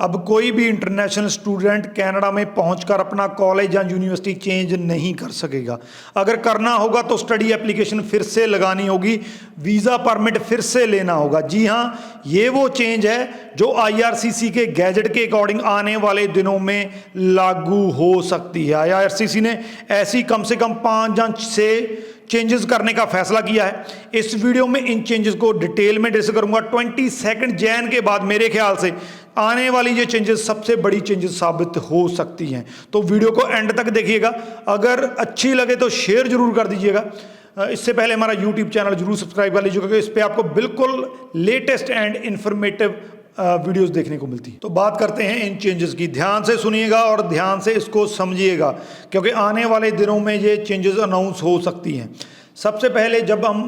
अब कोई भी इंटरनेशनल स्टूडेंट कनाडा में पहुंचकर अपना कॉलेज या यूनिवर्सिटी चेंज नहीं कर सकेगा। अगर करना होगा तो स्टडी एप्लीकेशन फिर से लगानी होगी, वीज़ा परमिट फिर से लेना होगा। जी हाँ, ये वो चेंज है जो आईआरसीसी के गैजेट के अकॉर्डिंग आने वाले दिनों में लागू हो सकती है। आईआरसीसी ने ऐसी कम से कम 5 या 6 चेंजेस करने का फैसला किया है। इस वीडियो में इन चेंजेस को डिटेल में डिस्कस करूंगा। 22 जैन के बाद मेरे ख्याल से आने वाली ये चेंजेस सबसे बड़ी चेंजेस साबित हो सकती हैं, तो वीडियो को एंड तक देखिएगा। अगर अच्छी लगे तो शेयर जरूर कर दीजिएगा। इससे पहले हमारा यूट्यूब चैनल जरूर सब्सक्राइब कर लीजिएगा, क्योंकि इस पर आपको बिल्कुल लेटेस्ट एंड इंफॉर्मेटिव वीडियोस देखने को मिलती है। तो बात करते हैं इन चेंजेस की। ध्यान से सुनिएगा और ध्यान से इसको समझिएगा, क्योंकि आने वाले दिनों में ये चेंजेस अनाउंस हो सकती हैं। सबसे पहले जब हम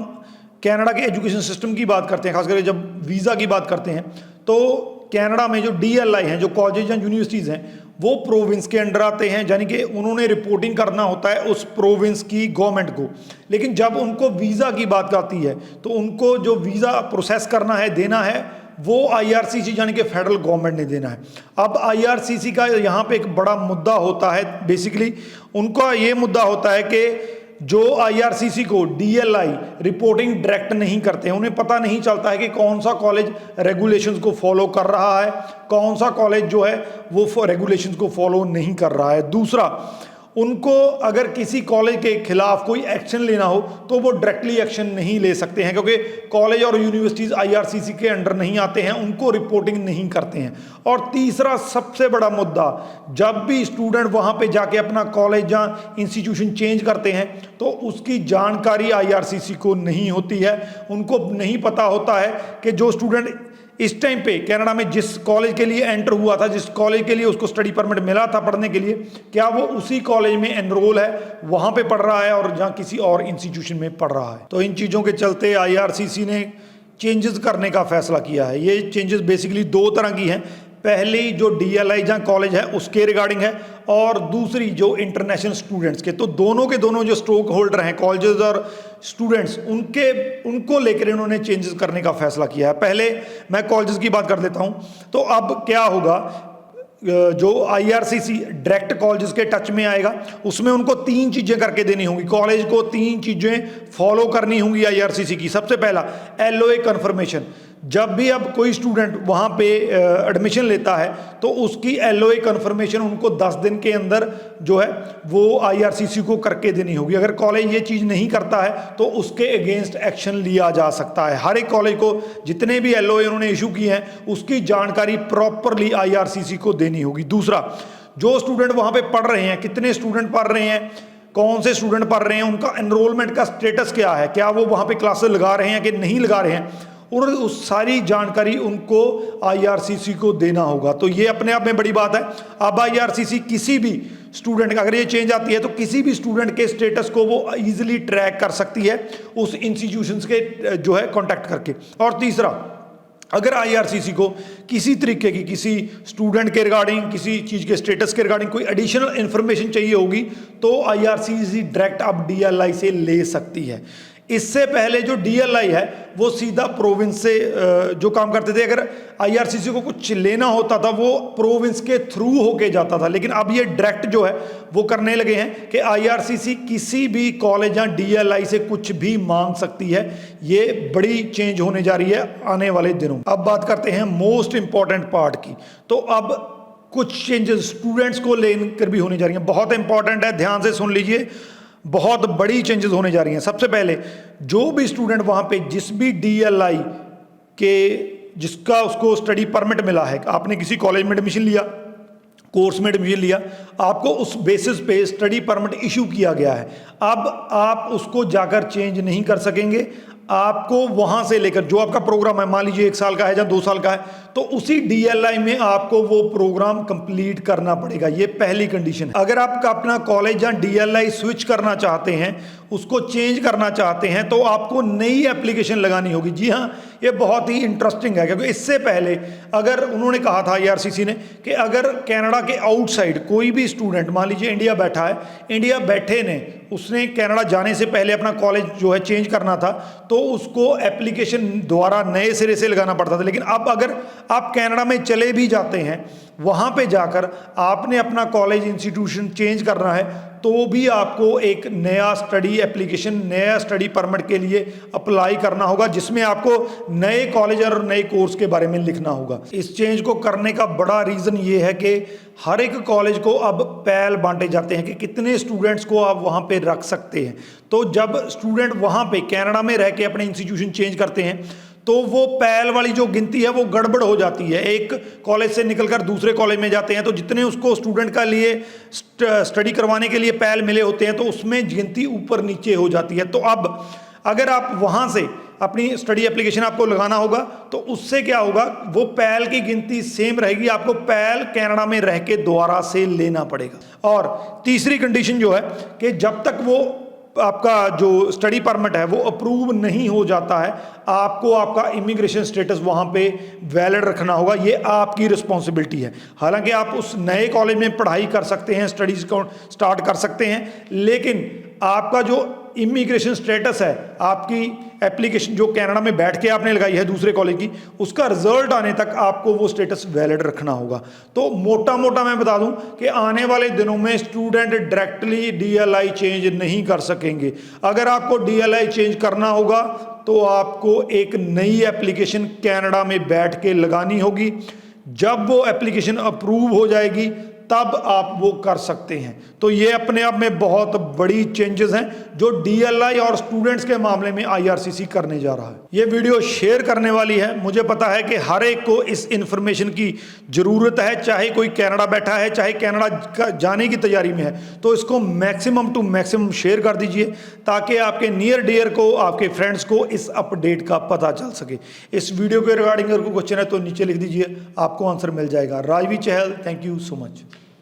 कनाडा के एजुकेशन सिस्टम की बात करते हैं, खासकर जब वीज़ा की बात करते हैं, तो कनाडा में जो DLI हैं, जो कॉलेज या यूनिवर्सिटीज़ हैं, वो प्रोविंस के अंडर आते हैं, यानी कि उन्होंने रिपोर्टिंग करना होता है उस प्रोविंस की गवर्नमेंट को। लेकिन जब उनको वीज़ा की बात आती है तो उनको जो वीज़ा प्रोसेस करना है, देना है, वो IRCC यानी कि फेडरल गवर्नमेंट ने देना है। अब IRCC का यहाँ पे एक बड़ा मुद्दा होता है, बेसिकली उनका ये मुद्दा होता है कि जो IRCC को DLI रिपोर्टिंग डायरेक्ट नहीं करते हैं, उन्हें पता नहीं चलता है कि कौन सा कॉलेज रेगुलेशंस को फॉलो कर रहा है, कौन सा कॉलेज जो है वो रेगुलेशंस को फॉलो नहीं कर रहा है। दूसरा, उनको अगर किसी कॉलेज के खिलाफ कोई एक्शन लेना हो तो वो डायरेक्टली एक्शन नहीं ले सकते हैं, क्योंकि कॉलेज और यूनिवर्सिटीज़ IRCC के अंडर नहीं आते हैं, उनको रिपोर्टिंग नहीं करते हैं। और तीसरा सबसे बड़ा मुद्दा, जब भी स्टूडेंट वहाँ पे जाके अपना कॉलेज या इंस्टीट्यूशन चेंज करते हैं तो उसकी जानकारी IRCC को नहीं होती है। उनको नहीं पता होता है कि जो स्टूडेंट इस टाइम पे कनाडा में जिस कॉलेज के लिए एंटर हुआ था, जिस कॉलेज के लिए उसको स्टडी परमिट मिला था पढ़ने के लिए, क्या वो उसी कॉलेज में एनरोल है, वहाँ पे पढ़ रहा है और जहाँ किसी और इंस्टीट्यूशन में पढ़ रहा है। तो इन चीज़ों के चलते IRCC ने चेंजेस करने का फैसला किया है। ये चेंजेस बेसिकली 2 तरह की हैं। पहली जो DLI जहाँ कॉलेज है उसके रिगार्डिंग है, और दूसरी जो इंटरनेशनल स्टूडेंट्स के। तो दोनों के दोनों जो स्टॉक होल्डर हैं, कॉलेजेस और स्टूडेंट्स, उनको लेकर इन्होंने चेंजेस करने का फैसला किया है। पहले मैं कॉलेजेस की बात कर देता हूँ। तो अब क्या होगा, जो IRCC डायरेक्ट कॉलेजेस के टच में आएगा, उसमें उनको 3 चीज़ें करके देनी होंगी। कॉलेज को 3 चीज़ें फॉलो करनी होंगी IRCC की। सबसे पहला, LOA कन्फर्मेशन। जब भी अब कोई स्टूडेंट वहाँ पे एडमिशन लेता है तो उसकी LOA कन्फर्मेशन उनको 10 दिन के अंदर जो है वो IRCC को करके देनी होगी। अगर कॉलेज ये चीज़ नहीं करता है तो उसके अगेंस्ट एक्शन लिया जा सकता है। हर एक कॉलेज को जितने भी LOA उन्होंने इशू किए हैं उसकी जानकारी प्रॉपरली IRCC को देनी होगी। दूसरा, जो स्टूडेंट वहाँ पे पढ़ रहे हैं, कितने स्टूडेंट पढ़ रहे हैं, कौन से स्टूडेंट पढ़ रहे हैं, उनका एनरोलमेंट का स्टेटस क्या है, क्या वो वहाँ पे क्लासेस लगा रहे हैं कि नहीं लगा रहे हैं, और उस सारी जानकारी उनको IRCC को देना होगा। तो ये अपने आप में बड़ी बात है। अब IRCC किसी भी स्टूडेंट का, अगर ये चेंज आती है तो किसी भी स्टूडेंट के स्टेटस को वो इजीली ट्रैक कर सकती है उस इंस्टीट्यूशंस के जो है कांटेक्ट करके। और तीसरा, अगर IRCC को किसी तरीके की, किसी स्टूडेंट के रिगार्डिंग, किसी चीज़ के स्टेटस के रिगार्डिंग कोई एडिशनल इन्फॉर्मेशन चाहिए होगी तो IRCC डायरेक्ट अब DLI से ले सकती है। इससे पहले जो DLI है वो सीधा प्रोविंस से जो काम करते थे, अगर IRCC को कुछ लेना होता था वो प्रोविंस के थ्रू होके जाता था। लेकिन अब ये डायरेक्ट जो है वो करने लगे हैं कि IRCC किसी भी कॉलेज या DLI से कुछ भी मांग सकती है। ये बड़ी चेंज होने जा रही है आने वाले दिनों। अब बात करते हैं मोस्ट इंपॉर्टेंट पार्ट की। तो अब कुछ चेंजेस स्टूडेंट्स को लेकर भी होने जा रही हैं, बहुत इंपॉर्टेंट है, ध्यान से सुन लीजिए। बहुत बड़ी चेंजेस होने जा रही हैं। सबसे पहले, जो भी स्टूडेंट वहाँ पे जिस भी DLI के जिसका उसको स्टडी परमिट मिला है, आपने किसी कॉलेज में एडमिशन लिया, कोर्स में एडमिशन लिया, आपको उस बेसिस पे स्टडी परमिट इशू किया गया है। अब आप उसको जाकर चेंज नहीं कर सकेंगे। आपको वहां से लेकर जो आपका प्रोग्राम है, मान लीजिए 1 साल का है या 2 साल का है, तो उसी DLI में आपको वो प्रोग्राम कंप्लीट करना पड़ेगा। ये पहली कंडीशन है। अगर आप अपना कॉलेज या DLI स्विच करना चाहते हैं, उसको चेंज करना चाहते हैं, तो आपको नई एप्लीकेशन लगानी होगी। जी हाँ, ये बहुत ही इंटरेस्टिंग है, क्योंकि इससे पहले अगर उन्होंने कहा था IRCC ने कि अगर कनाडा के आउटसाइड कोई भी स्टूडेंट, मान लीजिए इंडिया बैठा है, इंडिया बैठे ने उसने कनाडा जाने से पहले अपना कॉलेज जो है चेंज करना था, तो तो उसको एप्लीकेशन द्वारा नए सिरे से लगाना पड़ता था। लेकिन अब अगर आप कनाडा में चले भी जाते हैं, वहाँ पे जाकर आपने अपना कॉलेज इंस्टीट्यूशन चेंज करना है, तो भी आपको एक नया स्टडी एप्लीकेशन, नया स्टडी परमिट के लिए अप्लाई करना होगा, जिसमें आपको नए कॉलेज और नए कोर्स के बारे में लिखना होगा। इस चेंज को करने का बड़ा रीज़न ये है कि हर एक कॉलेज को अब पैल बांटे जाते हैं कि कितने स्टूडेंट्स को आप वहाँ पे रख सकते हैं। तो जब स्टूडेंट वहाँ पे कनाडा में रह के अपने इंस्टीट्यूशन चेंज करते हैं, तो वो पैल वाली जो गिनती है वो गड़बड़ हो जाती है। एक कॉलेज से निकलकर दूसरे कॉलेज में जाते हैं, तो जितने उसको स्टूडेंट का लिए स्टडी करवाने के लिए पैल मिले होते हैं, तो उसमें गिनती ऊपर नीचे हो जाती है। तो अब अगर आप वहाँ से अपनी स्टडी एप्लीकेशन आपको लगाना होगा, तो उससे क्या होगा, वो पैल की गिनती सेम रहेगी, आपको पैल कनाडा में रह के दोबारा से लेना पड़ेगा। और तीसरी कंडीशन जो है कि जब तक वो आपका जो स्टडी परमिट है वो अप्रूव नहीं हो जाता है, आपको आपका इमिग्रेशन स्टेटस वहाँ पे वैलिड रखना होगा। ये आपकी रिस्पॉन्सिबिलिटी है। हालांकि आप उस नए कॉलेज में पढ़ाई कर सकते हैं, स्टडीज़ को स्टार्ट कर सकते हैं, लेकिन आपका जो इमिग्रेशन स्टेटस है, आपकी एप्लीकेशन जो कनाडा में बैठ के आपने लगाई है दूसरे कॉलेज की, उसका रिजल्ट आने तक आपको वो स्टेटस वैलिड रखना होगा। तो मोटा मोटा मैं बता दूं कि आने वाले दिनों में स्टूडेंट डायरेक्टली DLI चेंज नहीं कर सकेंगे। अगर आपको DLI चेंज करना होगा तो आपको एक नई एप्लीकेशन कनाडा में बैठ के लगानी होगी। जब वो एप्लीकेशन अप्रूव हो जाएगी तब आप वो कर सकते हैं। तो ये अपने आप में बहुत बड़ी चेंजेस हैं जो DLI और स्टूडेंट्स के मामले में IRCC करने जा रहा है। ये वीडियो शेयर करने वाली है। मुझे पता है कि हर एक को इस इंफॉर्मेशन की ज़रूरत है, चाहे कोई कनाडा बैठा है, चाहे कनाडा जाने की तैयारी में है। तो इसको मैक्सिमम टू मैक्सिमम शेयर कर दीजिए, ताकि आपके नियर डियर को, आपके फ्रेंड्स को इस अपडेट का पता चल सके। इस वीडियो के रिगार्डिंग अगर कोई क्वेश्चन है तो नीचे लिख दीजिए, आपको आंसर मिल जाएगा। राजवी चहल, थैंक यू सो मच।